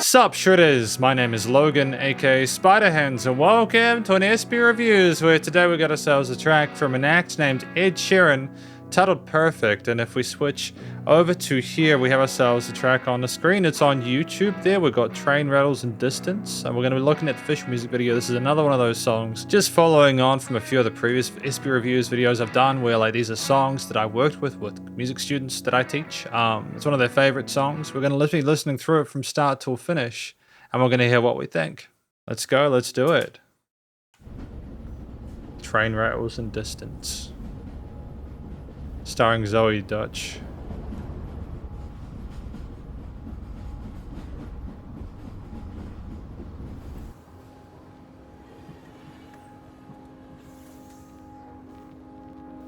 Sup Shredders, my name is Logan, aka Spiderhands, and welcome to an SP Reviews, where today we got ourselves a track from an act named Ed Sheeran, titled Perfect. And if we switch over to here, we have ourselves a track on the screen. It's on YouTube there. We've got Train Rattles and Distance, and we're going to be looking at the official music video. This is another one of those songs, just following on from a few of the previous SP Reviews videos I've done, where like these are songs that I worked with music students that I teach. It's one of their favorite songs. We're going to be listening through it from start till finish, and we're going to hear what we think. Let's go, let's do it. Train Rattles and Distance, starring Zoe Dutch.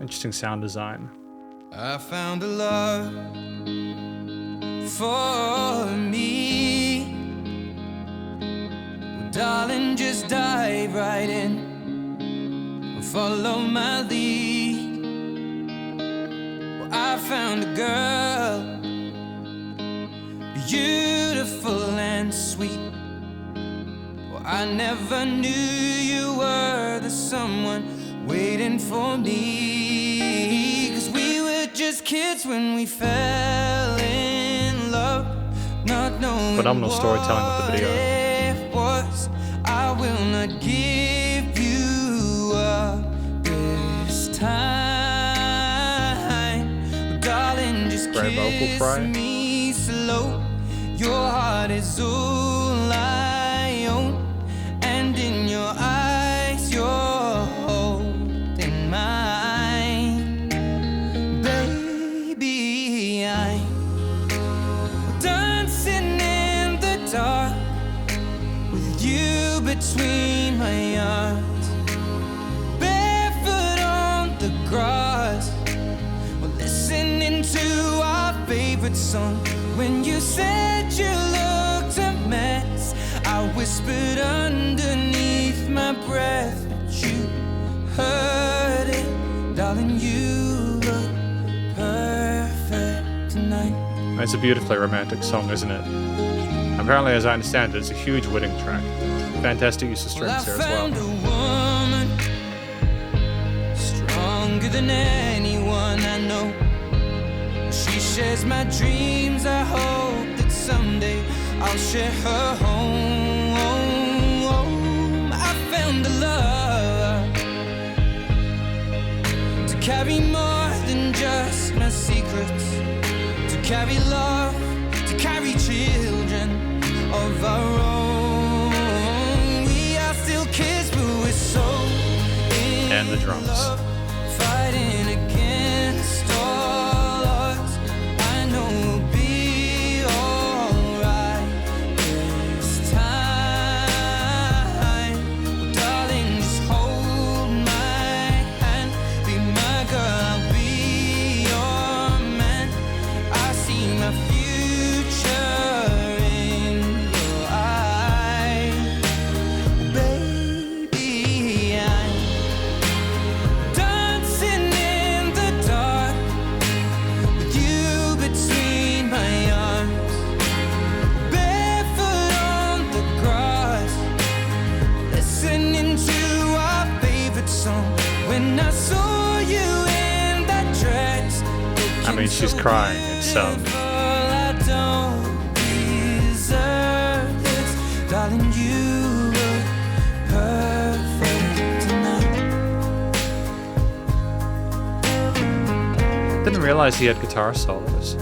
Interesting sound design. I found a love for me. Well, darling, just dive right in. Follow my lead. Well, I found a girl, beautiful and sweet. Well, I never knew you were the someone waiting for me. 'Cause we were just kids when we fell in love, not knowing phenomenal storytelling with the video. it was. I will not give you up this time. But darling, just Great vocal kiss fry. me slow. Your heart is all I own, and in your eyes you're holding mine. Baby, I'm dancing in the dark with you between my arms, barefoot on the grass. We're listening to our favorite song. When you said you looked a mess, I whispered underneath my breath, but you heard it. Darling, you look perfect tonight. It's a beautifully romantic song, isn't it? Apparently, as I understand it, it's a huge wedding track. Fantastic use of strings here as well. I found a woman stronger than anyone I know. She shares my dreams. I hope that someday I'll share her home. I found a love to carry more than just my secrets, to carry love, to carry children of our own. We are still kids, but we're so in And the drums. love, fighting against all odds. I know we'll be alright this time. Darling, just hold my hand. Be my girl, I'll be your man. I see my future in your eyes. Baby, I'm dancing in the dark with you between my arms, barefoot on the grass, listening to our favorite song. When I saw you in that dress, I mean, she's crying. It's I don't deserve this. Darling, you look perfect tonight. Didn't realize he had guitar solos.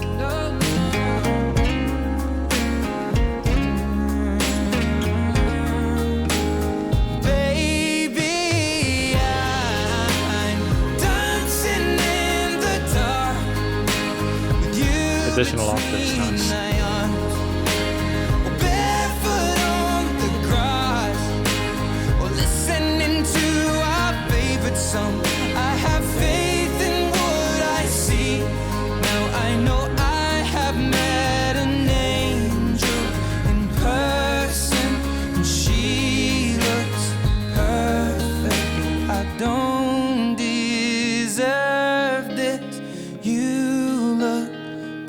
Baby, I'm dancing in the dark with you. Additional octaves, between nice. my arms, barefoot on the grass, or listening to our favorite song. I have faith in what I see. Now I know I have met an angel in person, and she looks perfect. I don't deserve this. You look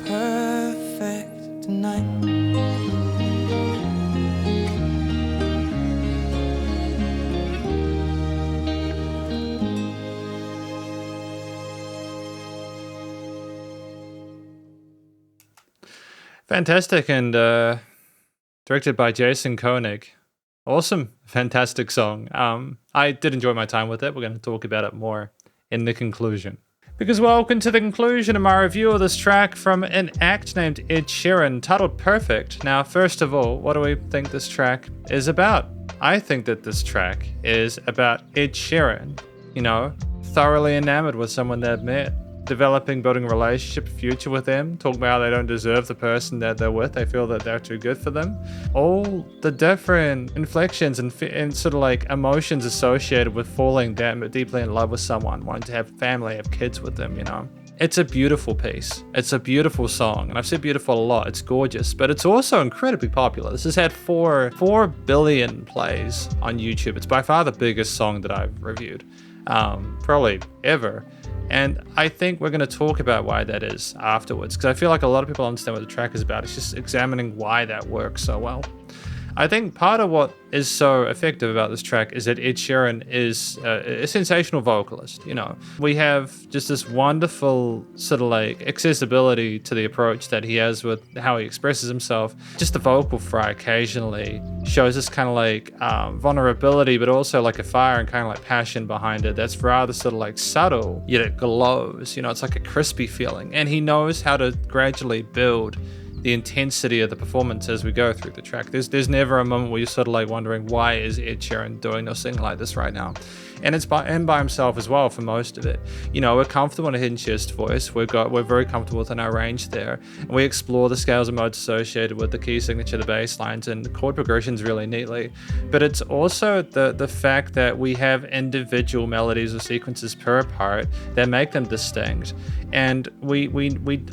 perfect. Fantastic, and directed by Jason Koenig. Awesome, fantastic song. I did enjoy my time with it. We're going to talk about it more in the conclusion. Because welcome to the conclusion of my review of this track from an act named Ed Sheeran, titled Perfect. Now, first of all, what do we think this track is about? I think that this track is about Ed Sheeran, thoroughly enamored with someone they've met, developing, building a relationship, future with them, talking about how they don't deserve the person that they're with, they feel that they're too good for them. All the different inflections and sort of like emotions associated with falling that deeply in love with someone, wanting to have family, have kids with them, It's a beautiful piece. It's a beautiful song, and I've said beautiful a lot. It's gorgeous, but it's also incredibly popular. This has had 4 billion plays on YouTube. It's by far the biggest song that I've reviewed, probably ever. And I think we're going to talk about why that is afterwards, because I feel like a lot of people understand what the track is about. It's just examining why that works so well. I think part of what is so effective about this track is that Ed Sheeran is a sensational vocalist. We have just this wonderful sort of like accessibility to the approach that he has with how he expresses himself. Just the vocal fry occasionally shows this kind of like vulnerability, but also like a fire and kind of like passion behind it that's rather sort of like subtle, yet it glows. It's like a crispy feeling, and he knows how to gradually build the intensity of the performance as we go through the track. There's never a moment where you're sort of like wondering, why is Ed Sheeran doing or singing like this right now? And it's by himself as well for most of it. We're comfortable in a hidden chest voice. We're very comfortable within our range there. And we explore the scales and modes associated with the key signature, the bass lines, and the chord progressions really neatly. But it's also the fact that we have individual melodies or sequences per part that make them distinct. And we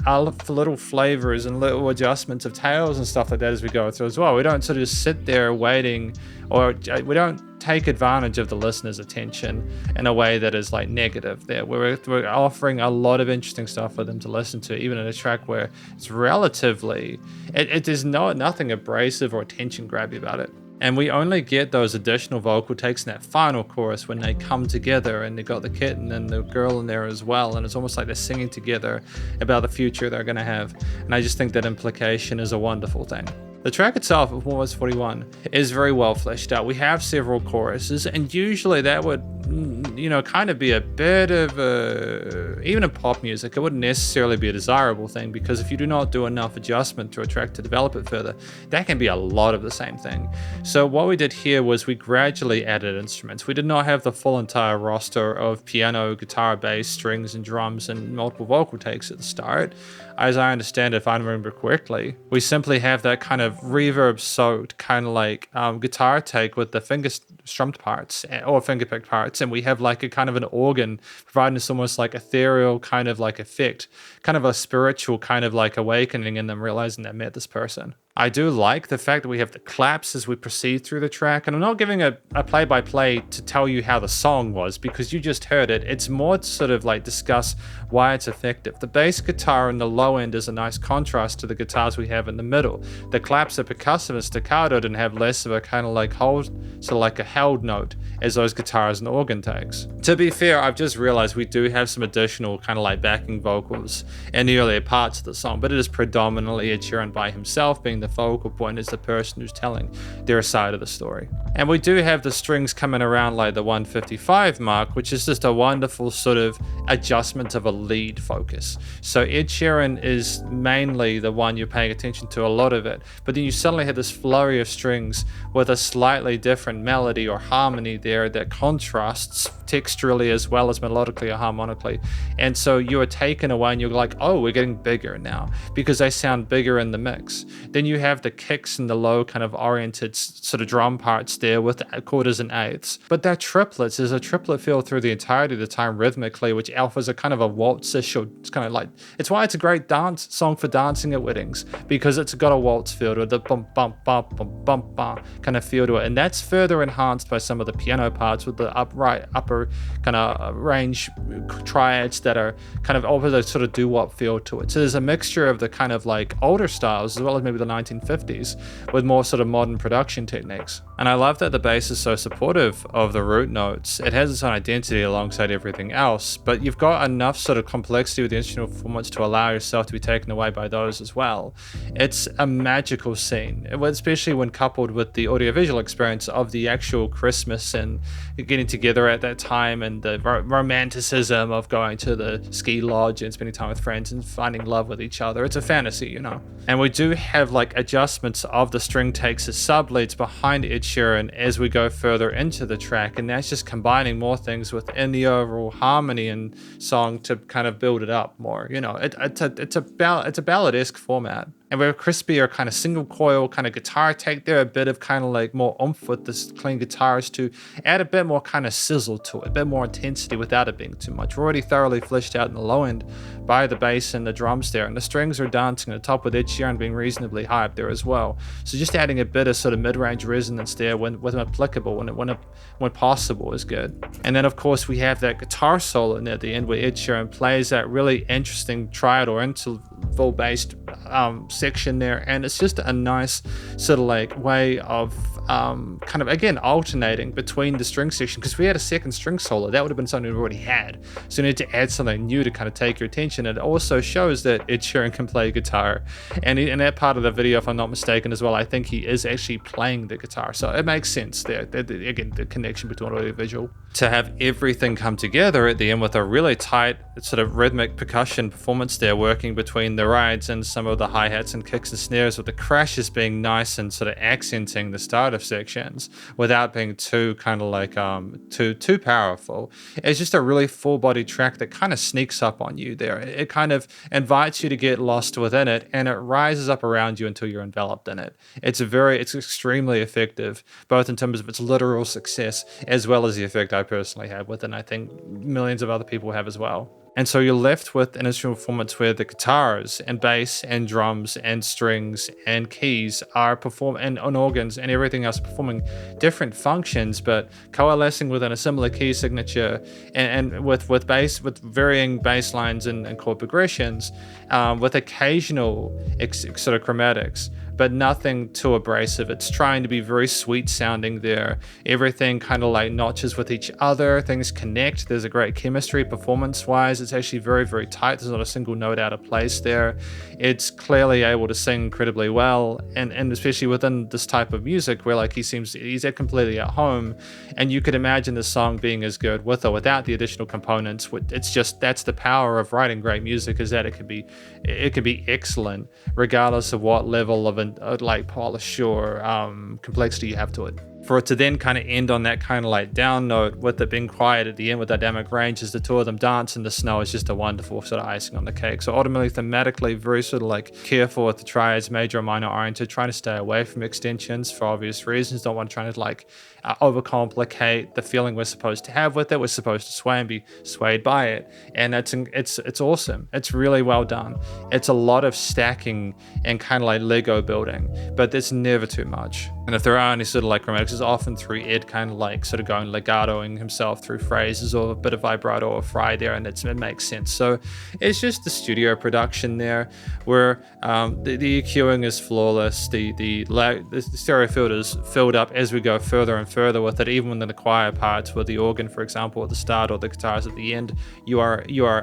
are little flavors and little adjustments of tails and stuff like that as we go through as well. We don't sort of just sit there waiting, or we don't take advantage of the listener's attention in a way that is like negative there. We're offering a lot of interesting stuff for them to listen to, even in a track where it's relatively, there's nothing abrasive or attention grabby about it. And we only get those additional vocal takes in that final chorus when they come together and they got the kitten and the girl in there as well. And it's almost like they're singing together about the future they're going to have. And I just think that implication is a wonderful thing. The track itself of Almost 41 is very well fleshed out. We have several choruses, and usually that would, kind of be a bit of even in pop music, it wouldn't necessarily be a desirable thing, because if you do not do enough adjustment to a track to develop it further, that can be a lot of the same thing. So what we did here was we gradually added instruments. We did not have the full entire roster of piano, guitar, bass, strings, and drums, and multiple vocal takes at the start. As I understand it, if I remember correctly, we simply have that kind of reverb-soaked kind of like guitar take with the finger-strummed parts or finger-picked parts, and we have like a kind of an organ providing us almost like ethereal kind of like effect, kind of a spiritual kind of like awakening in them, realizing they met this person. I do like the fact that we have the claps as we proceed through the track, and I'm not giving a play-by-play to tell you how the song was, because you just heard it. It's more to sort of like discuss why it's effective. The bass guitar in the low end is a nice contrast to the guitars we have in the middle. The claps are percussive and staccatoed and have less of a kind of like hold, so like a held note as those guitars and organ takes. To be fair, I've just realized we do have some additional kind of like backing vocals in the earlier parts of the song, but it is predominantly Ed Sheeran by himself, being the focal point is the person who's telling their side of the story. And we do have the strings coming around like the 155 mark, which is just a wonderful sort of adjustment of a lead focus. So Ed Sheeran is mainly the one you're paying attention to a lot of it, but then you suddenly have this flurry of strings with a slightly different melody or harmony there that contrasts texturally as well as melodically or harmonically. And so you are taken away and you're like, oh, we're getting bigger now because they sound bigger in the mix. Then you have the kicks and the low kind of oriented sort of drum parts there with quarters and eighths. But they're triplets. There's a triplet feel through the entirety of the time rhythmically, which offers a kind of a waltz-ish, or it's kind of like, it's why it's a great dance song for dancing at weddings, because it's got a waltz feel to it, the bump, bump, bump, bump, bump, bump kind of feel to it. And that's further enhanced by some of the piano parts with the upper kind of range triads that are kind of over the sort of doo-wop feel to it. So there's a mixture of the kind of like older styles as well as maybe the 1950s with more sort of modern production techniques. And I love that the bass is so supportive of the root notes. It has its own identity alongside everything else, but you've got enough sort of complexity with the instrumental performance to allow yourself to be taken away by those as well. It's a magical scene, especially when coupled with the audiovisual experience of the actual Christmas and getting together at that time, and the romanticism of going to the ski lodge and spending time with friends and finding love with each other. It's a fantasy, you know. And we do have like adjustments of the string takes as sub-leads behind Ed Sheeran as we go further into the track, and that's just combining more things within the overall harmony and song to kind of build it up more. You know, it's a balladesque format. And we have crispier kind of single coil kind of guitar take there, a bit of kind of like more oomph with this clean guitars to add a bit more kind of sizzle to it, a bit more intensity without it being too much. We're already thoroughly fleshed out in the low end by the bass and the drums there, and the strings are dancing at the top with Ed Sheeran being reasonably high up there as well. So just adding a bit of sort of mid-range resonance there when applicable, when possible, is good. And then of course we have that guitar solo near the end where Ed Sheeran plays that really interesting triad or interval based section there, and it's just a nice sort of like way of kind of again alternating between the string section, because if we had a second string solo that would have been something we already had, so you need to add something new to kind of take your attention. It also shows that Ed Sheeran can play guitar, and in that part of the video, if I'm not mistaken as well, I think he is actually playing the guitar, so it makes sense there. Again, the connection between audio and visual, to have everything come together at the end with a really tight sort of rhythmic percussion performance there, working between the rides and some of the hi-hats and kicks and snares, with the crashes being nice and sort of accenting the start of sections without being too kind of like too powerful. It's just a really full-body track that kind of sneaks up on you there. It kind of invites you to get lost within it, and it rises up around you until you're enveloped in it. It's extremely effective, both in terms of its literal success as well as the effect I personally have with it, and I think millions of other people have as well. And so you're left with an instrumental performance where the guitars and bass and drums and strings and keys are and organs and everything else performing different functions, but coalescing within a similar key signature, and with varying bass lines and chord progressions, with occasional sort of chromatics, but nothing too abrasive. It's trying to be very sweet sounding there. Everything kind of like notches with each other. Things connect. There's a great chemistry performance wise. It's actually very, very tight. There's not a single note out of place there. It's clearly able to sing incredibly well, and especially within this type of music where like he's completely at home, and you could imagine the song being as good with or without the additional components. It's just, that's the power of writing great music, is that it can be excellent regardless of what level of like polish or complexity you have to it. For it to then kind of end on that kind of like down note with it being quiet at the end with dynamic range as the two of them dance in the snow is just a wonderful sort of icing on the cake. So ultimately, thematically, very sort of like careful with the triads, major and minor oriented, trying to stay away from extensions for obvious reasons. Don't want to try to like overcomplicate the feeling we're supposed to have with it. We're supposed to sway and be swayed by it, and it's awesome. It's really well done. It's a lot of stacking and kind of like Lego building, but it's never too much. And if there are any sort of like chromatics, it's often through Ed kind of like sort of going legatoing himself through phrases or a bit of vibrato or fry there, and it makes sense. So it's just the studio production there where the EQing is flawless. The stereo field is filled up as we go further and further with it, even within the choir parts with the organ, for example, at the start or the guitars at the end. You are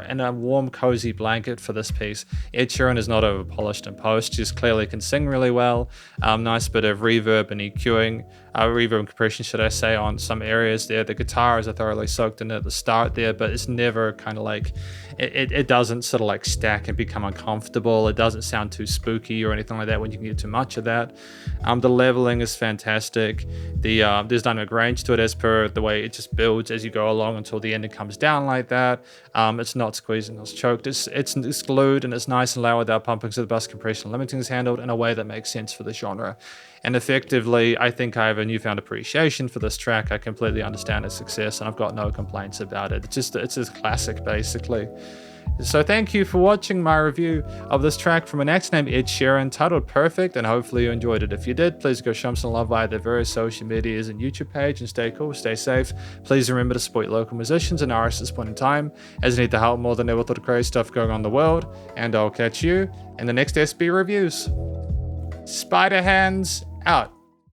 in a warm, cozy blanket for this piece. Ed Sheeran is not over polished in post, just clearly can sing really well. Nice bit of reverb and EQing, reverb and compression, should I say, on some areas there. The guitars are thoroughly soaked in at the start there, but it's never kind of like, it doesn't sort of like stack and become uncomfortable. It doesn't sound too spooky or anything like that when you can get too much of that. The leveling is fantastic. There's dynamic range to it as per the way it just builds as you go along until the end it comes down like that. It's not squeezed and it's choked. It's glued, and it's nice and loud without pumping, so the bus compression and limiting is handled in a way that makes sense for the genre. And effectively, I think I have a newfound appreciation for this track. I completely understand its success, and I've got no complaints about it. It's a classic, basically. So thank you for watching my review of this track from an act named Ed Sheeran titled Perfect, and hopefully you enjoyed it. If you did, please go show him some love via their various social medias and YouTube page, and stay cool, stay safe. Please remember to support your local musicians and artists at this point in time, as they need the help more than ever with all the crazy stuff going on in the world. And I'll catch you in the next SB Reviews. Spiderhands out.